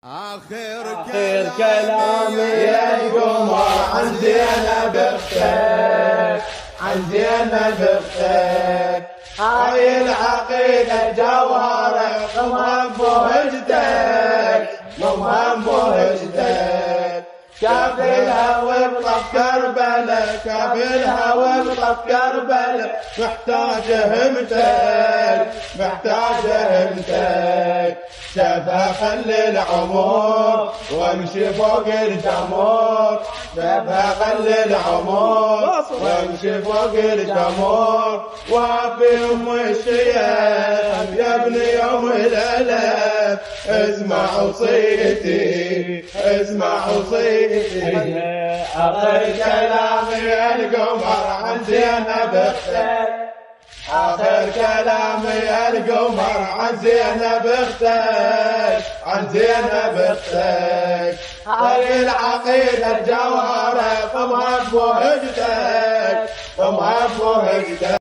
آخر كلامي يا القمر عن زينب اختك، عن زينب اختك. هاي العقيدة جوهرك مهم بوجدك، مهم بوجدك. كافلها وبطف كربلة، كافلها وبطف كربلة. محتاجة همتك، محتاجة همتك. شافها خلي العمر وامشي فوق الجمر، شافها خلي العمر وامشي فوق الجمر. وفي ام الشياب يا ابن يوم الالف، اسمع وصيتي، اسمع وصيتي. اخر كلامي القمر عن زينب اختك، آخر كلامي القمر عن زينب اختك، عن زينب اختك. هاي العقيدة الجوهرة فمها بوجدك، فمها بوجدك.